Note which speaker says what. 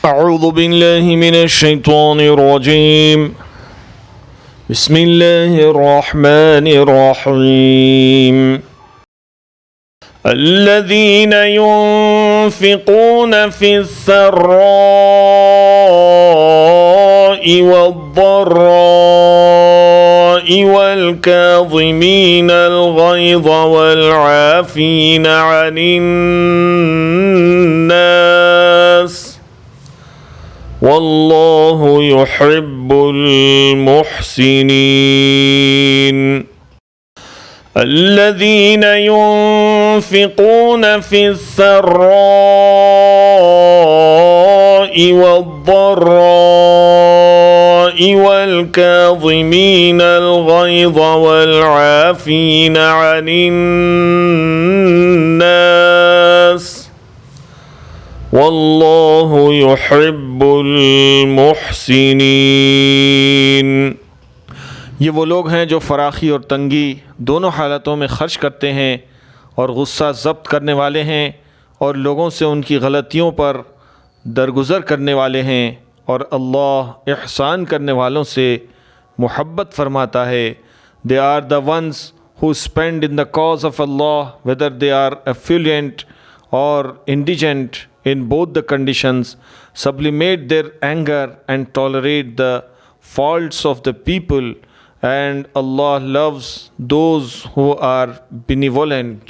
Speaker 1: أعوذ بالله من الشيطان الرجيم بسم الله الرحمن الرحيم الذين ينفقون في السراء والضراء والكاظمين الغيظ والعافين عن الناس والله يحب المحسنين الذين ينفقون في السراء والضراء والكاظمين الغيظ والعافين عن الناس والله يحب المحسنين। ये वो लोग हैं जो फ़राखी और तंगी दोनों हालतों में ख़र्च करते हैं और गुस्सा ज़ब्त करने वाले हैं और लोगों से उनकी गलतियों पर दरगुज़र करने वाले हैं और अल्लाह इहसान करने वालों से मुहब्बत फरमाता है। They are the ones who spend in the cause of Allah whether they are affluent or indigent in both the conditions, sublimate their anger and tolerate the faults of the people, and Allah loves those who are benevolent.